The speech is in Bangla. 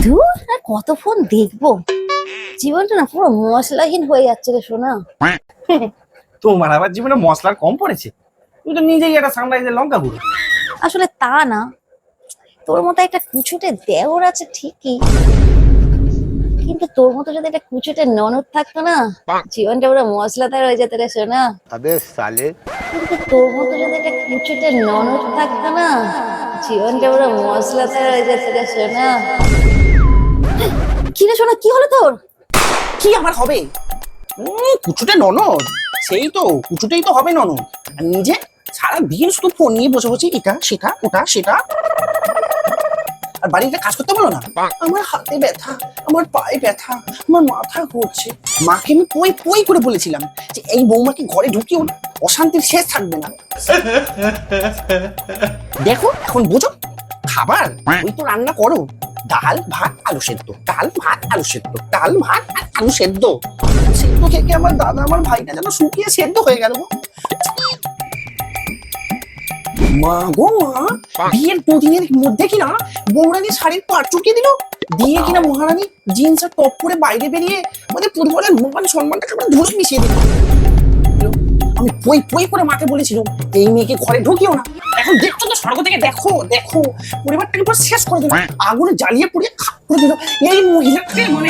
ধুর, আর কত ফোন দেখবো। জীবনটা না পুরো মশলাহীন হয়ে যাচ্ছে রে সোনা। তোমার আবার জীবনে মশলার কম পড়েছে? তুমি তো নিজেই একটা সানরাইজের লঙ্কা গুঁড়ো। আসলে তা না, তোর মতো একটা কুচুটে দেওর আছে ঠিকই, কিন্তু তোর মতো যদি একটা কুচুটে ননদ থাকতো না, জীবনটা পুরো মশলাদার হয়ে যেত রে সোনা। अबे साले। কিন্তু তোর মতো যদি একটা কুচুটে ননদ থাকতো না, জীবনটা পুরো মশলাদার হয়ে যেত রে সোনা। কি রে সোনা, কি হলো তোর? কি আমার হবে? কুচুটে ননদ? সেই তো কুচুটেই তো হবে ননদ। আর নিজে সারা দিন শুধু ফোন নিয়ে বসে বসে এটা সেটা ওটা সেটা। আর বাড়িতে কাজ করতে বলো না। আমার হাতে ব্যথা, আমার পায়ে ব্যথা, আমার মাথা ঘুরছে। মাকে আমি পই পই করে বলেছিলাম যে এই বৌমাকে ঘরে ঢুকিও না, অশান্তির শেষ থাকবে না। দেখো এখন বুঝো, খাবার ওই তো রান্না করো, ডাল ভাত আলু সেদ্ধ, ডাল ভাত আলু সেদ্ধ, ডাল ভাত আর আলু সেদ্ধ। সেদ্ধ থেকে আমার দাদা আমার ভাইটা যেন শুকিয়ে সেদ্ধ হয়ে গেল গো। মা গো মা, বিয়ের দুদিনের মধ্যে কিনা বৌরানী শাড়ির পাট চুকিয়ে দিল, দিয়ে কিনা মহারানী জিন্স আর টপ পরে বাইরে বেরিয়ে আমাদের পরিবারের মান সম্মানটাকে ধুলো মিশিয়ে দিল। আমি পই পই করে মাকে বলেছিলাম এই মেয়েকে ঘরে ঢুকিও না। এখন দেখছো তো স্বর্গ থেকে দেখো দেখো পরিবারটাকে পুরো শেষ করে দিল, আগুনে জ্বালিয়ে পুড়িয়ে খাপ করে দিল এই মহিলাকে। মানে